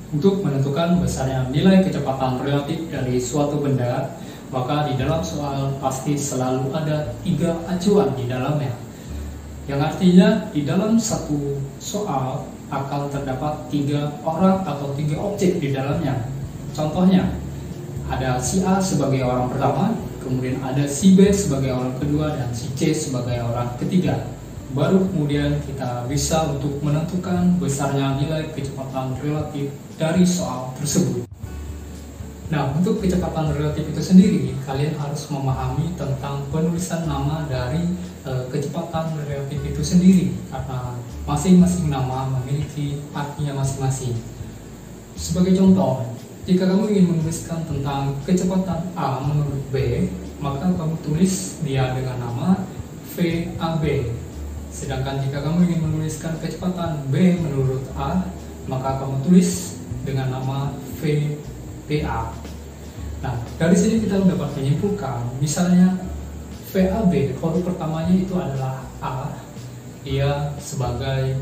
Untuk menentukan besarnya nilai kecepatan relatif dari suatu benda, maka di dalam soal pasti selalu ada 3 acuan di dalamnya. Yang artinya di dalam satu soal akan terdapat 3 orang atau 3 objek di dalamnya. Contohnya, ada si A sebagai orang pertama, kemudian ada si B sebagai orang kedua, dan si C sebagai orang ketiga. Baru kemudian kita bisa untuk menentukan besarnya nilai kecepatan relatif dari soal tersebut. Nah, untuk kecepatan relatif itu sendiri, kalian harus memahami tentang penulisan nama dari kecepatan relatif itu sendiri, karena masing-masing nama memiliki artinya masing-masing. Sebagai contoh, jika kamu ingin menuliskan tentang kecepatan A menurut B, maka kamu tulis dia dengan nama VAB. Sedangkan jika kamu ingin menuliskan kecepatan B menurut A, maka kamu tulis dengan nama VBA. Nah, dari sini kita dapat menyimpulkan, misalnya VAB, huruf pertamanya itu adalah A, dia sebagai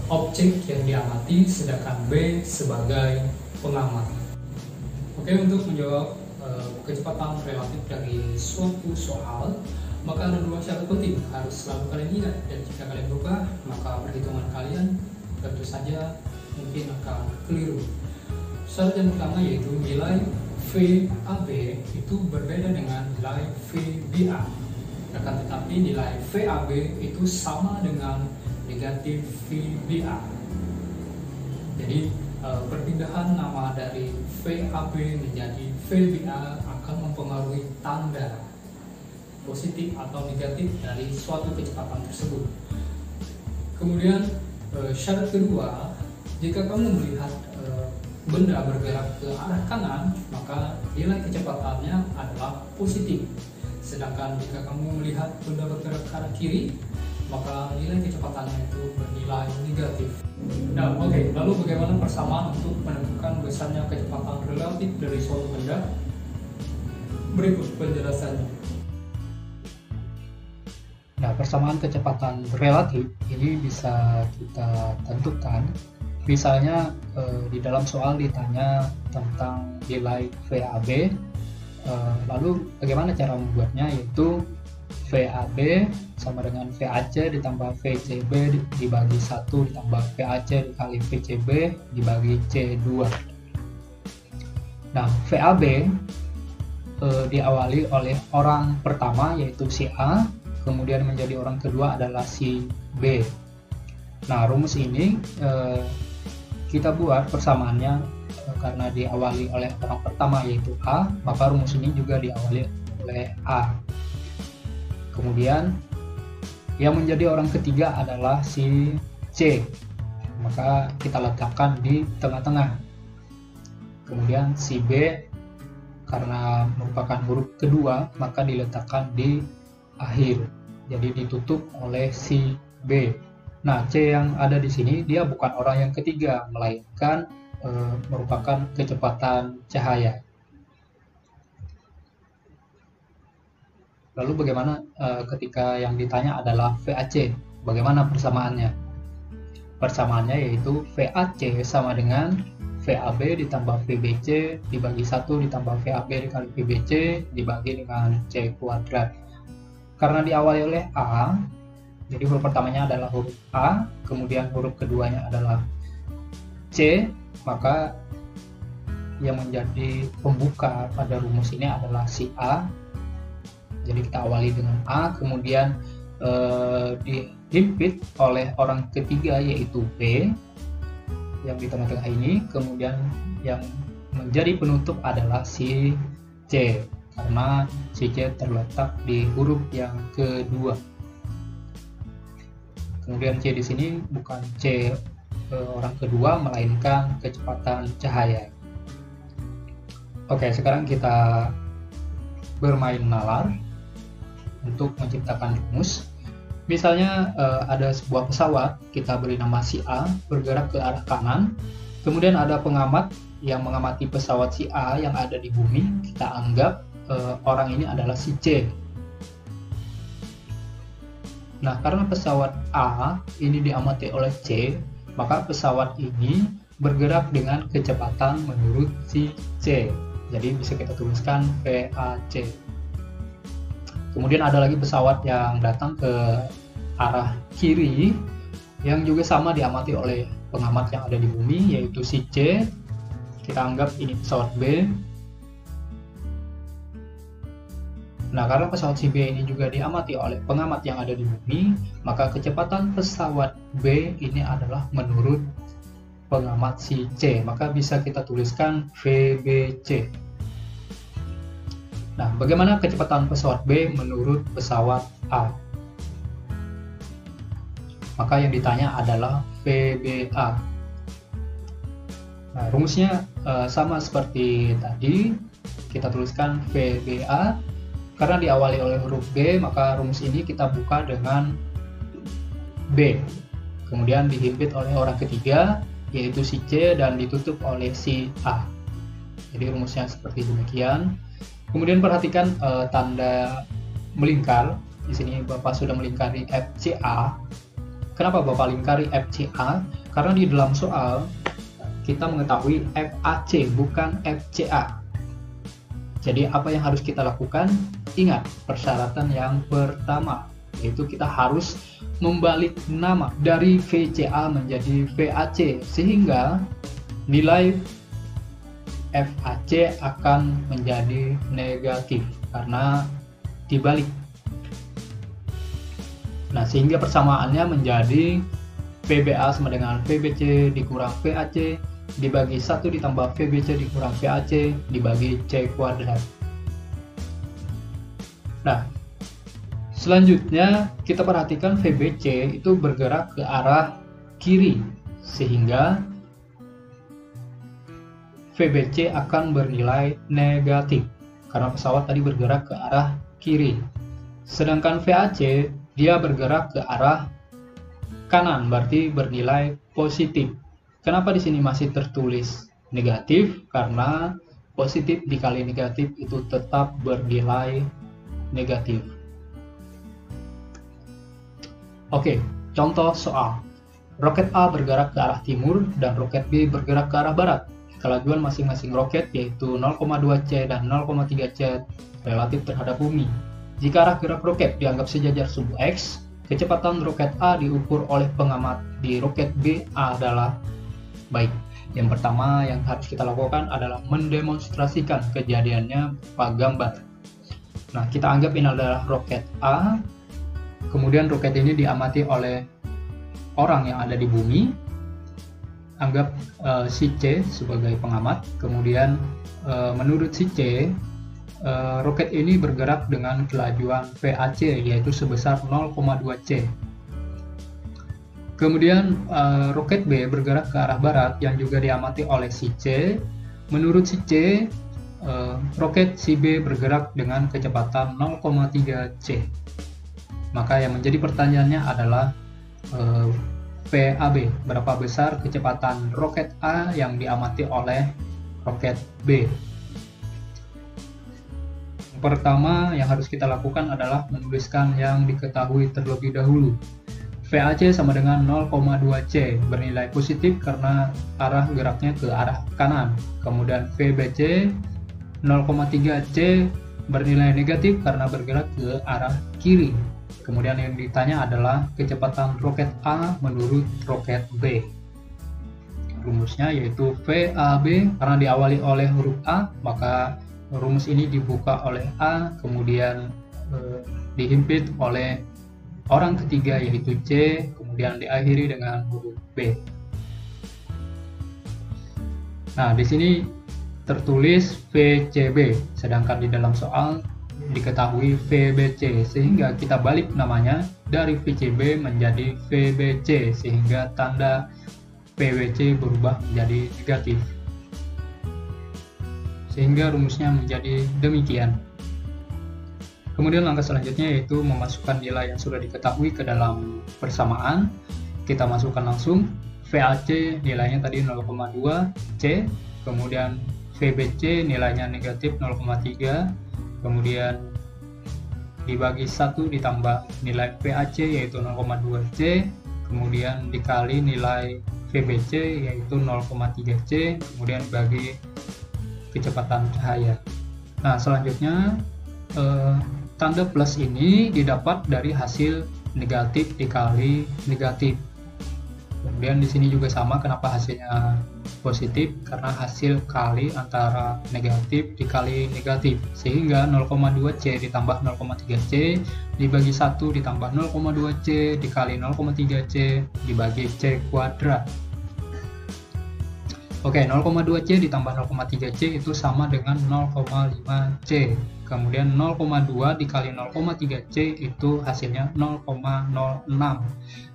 objek yang diamati, sedangkan B sebagai pengamat. Oke, untuk menjawab kecepatan relatif dari suatu soal, maka ada 2 syarat penting harus selalu kalian ingat, dan jika kalian lupa, maka perhitungan kalian tentu saja mungkin akan keliru. Syarat yang pertama yaitu nilai VAB itu berbeda dengan nilai VBA, akan tetapi nilai VAB itu sama dengan negatif VBA. Jadi perpindahan nama dari VAB menjadi VBA akan mempengaruhi tanda positif atau negatif dari suatu kecepatan tersebut. Kemudian syarat kedua, jika kamu melihat benda bergerak ke arah kanan, maka nilai kecepatannya adalah positif. Sedangkan jika kamu melihat benda bergerak ke arah kiri, maka nilai kecepatannya itu bernilai negatif. Nah, oke, lalu bagaimana persamaan untuk menentukan besarnya kecepatan relatif dari suatu benda? Berikut penjelasannya. Nah, persamaan kecepatan relatif ini bisa kita tentukan. Misalnya di dalam soal ditanya tentang nilai VAB, lalu bagaimana cara membuatnya, yaitu VAB sama dengan VAC ditambah VCB dibagi 1 ditambah VAC dikali VCB dibagi C2. Nah, VAB diawali oleh orang pertama yaitu si A, kemudian menjadi orang kedua adalah si B. Nah, rumus ini kita buat persamaannya karena diawali oleh orang pertama yaitu A, maka rumus ini juga diawali oleh A. Kemudian yang menjadi orang ketiga adalah si C, maka kita letakkan di tengah-tengah. Kemudian si B karena merupakan huruf kedua, maka diletakkan di akhir, jadi ditutup oleh si B. Nah, C yang ada di sini dia bukan orang yang ketiga, melainkan merupakan kecepatan cahaya. Lalu bagaimana ketika yang ditanya adalah VAC? Bagaimana persamaannya? Persamaannya yaitu VAC sama dengan VAB ditambah VBC dibagi 1 ditambah VAB dikali VBC dibagi dengan C kuadrat. Karena diawali oleh A, jadi huruf pertamanya adalah huruf A, kemudian huruf keduanya adalah C, maka yang menjadi pembuka pada rumus ini adalah si A. Jadi kita awali dengan A, kemudian dihimpit oleh orang ketiga yaitu B yang di tengah-tengah ini, kemudian yang menjadi penutup adalah si C, karena si C terletak di huruf yang kedua. Kemudian C di sini bukan C orang kedua, melainkan kecepatan cahaya. Oke, sekarang kita bermain nalar untuk menciptakan rumus. Misalnya ada sebuah pesawat, kita beri nama si A, bergerak ke arah kanan. Kemudian ada pengamat yang mengamati pesawat si A yang ada di bumi. Kita anggap orang ini adalah si C. Nah, karena pesawat A ini diamati oleh C, maka pesawat ini bergerak dengan kecepatan menurut si C. Jadi bisa kita tuliskan VAC. Kemudian ada lagi pesawat yang datang ke arah kiri yang juga sama diamati oleh pengamat yang ada di bumi, yaitu si C. Kita anggap ini pesawat B. Nah, karena pesawat si B ini juga diamati oleh pengamat yang ada di bumi, maka kecepatan pesawat B ini adalah menurut pengamat si C. Maka bisa kita tuliskan VBC. Nah, bagaimana kecepatan pesawat B menurut pesawat A? Maka yang ditanya adalah VBA. Nah, rumusnya sama seperti tadi. Kita tuliskan VBA. Karena diawali oleh huruf B, maka rumus ini kita buka dengan B. Kemudian dihimpit oleh orang ketiga, yaitu si C, dan ditutup oleh si A. Jadi rumusnya seperti demikian. Kemudian perhatikan tanda melingkar. Di sini Bapak sudah melingkari FCA. Kenapa Bapak lingkari FCA? Karena di dalam soal kita mengetahui FAC bukan FCA. Jadi apa yang harus kita lakukan? Ingat persyaratan yang pertama, yaitu kita harus membalik nama dari VCA menjadi VAC, sehingga nilai FAC akan menjadi negatif karena dibalik. Nah, sehingga persamaannya menjadi VBA sama dengan VBC dikurang VAC dibagi 1 ditambah VBC dikurang VAC dibagi C kuadrat. Nah, selanjutnya kita perhatikan VBC itu bergerak ke arah kiri, sehingga VBC akan bernilai negatif karena pesawat tadi bergerak ke arah kiri. Sedangkan VAC dia bergerak ke arah kanan, berarti bernilai positif. Kenapa di sini masih tertulis negatif? Karena positif dikali negatif itu tetap bernilai negatif. Oke, contoh soal. Roket A bergerak ke arah timur dan roket B bergerak ke arah barat. Kelajuan masing-masing roket yaitu 0,2 C dan 0,3 C relatif terhadap bumi. Jika arah gerak roket dianggap sejajar sumbu X, kecepatan roket A diukur oleh pengamat di roket B adalah baik. Yang pertama yang harus kita lakukan adalah mendemonstrasikan kejadiannya berupa gambar. Nah, kita anggap ini adalah roket A. Kemudian roket ini diamati oleh orang yang ada di bumi. Anggap si C sebagai pengamat. Kemudian menurut si C, roket ini bergerak dengan kelajuan VAC yaitu sebesar 0,2 C. Kemudian roket B bergerak ke arah barat yang juga diamati oleh si C. Menurut si C, roket si B bergerak dengan kecepatan 0,3 C. Maka yang menjadi pertanyaannya adalah PAB, berapa besar kecepatan roket A yang diamati oleh roket B. Pertama yang harus kita lakukan adalah menuliskan yang diketahui terlebih dahulu. VAC sama dengan 0,2 C, bernilai positif karena arah geraknya ke arah kanan. Kemudian VBC 0,3 C bernilai negatif karena bergerak ke arah kiri. Kemudian yang ditanya adalah kecepatan roket A menurut roket B. Rumusnya yaitu VAB, karena diawali oleh huruf A, maka rumus ini dibuka oleh A, kemudian dihimpit oleh orang ketiga yaitu C, kemudian diakhiri dengan huruf B. Nah, di sini tertulis VCB, sedangkan di dalam soal diketahui VBC, sehingga kita balik namanya dari VCB menjadi VBC, sehingga tanda PBC berubah menjadi negatif. Sehingga rumusnya menjadi demikian. Kemudian langkah selanjutnya yaitu memasukkan nilai yang sudah diketahui ke dalam persamaan. Kita masukkan langsung. VAC nilainya tadi 0,2 C, kemudian VBC nilainya negatif 0,3, kemudian dibagi 1 ditambah nilai VAC yaitu 0,2 C, kemudian dikali nilai VBC yaitu 0,3C, kemudian bagi kecepatan cahaya. Nah, selanjutnya tanda plus ini didapat dari hasil negatif dikali negatif. Kemudian di sini juga sama, kenapa hasilnya positif? Karena hasil kali antara negatif dikali negatif, sehingga 0,2C ditambah 0,3C dibagi 1 ditambah 0,2C dikali 0,3C dibagi C kuadrat. Oke, 0,2C ditambah 0,3C itu sama dengan 0,5C. Kemudian 0,2 dikali 0,3C itu hasilnya 0,06.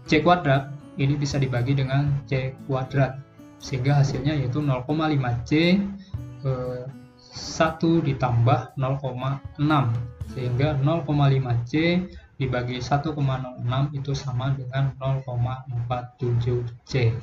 C kuadrat ini bisa dibagi dengan C kuadrat, sehingga hasilnya yaitu 0,5C 1 ditambah 0,6, sehingga 0,5C dibagi 1,06 itu sama dengan 0,47C.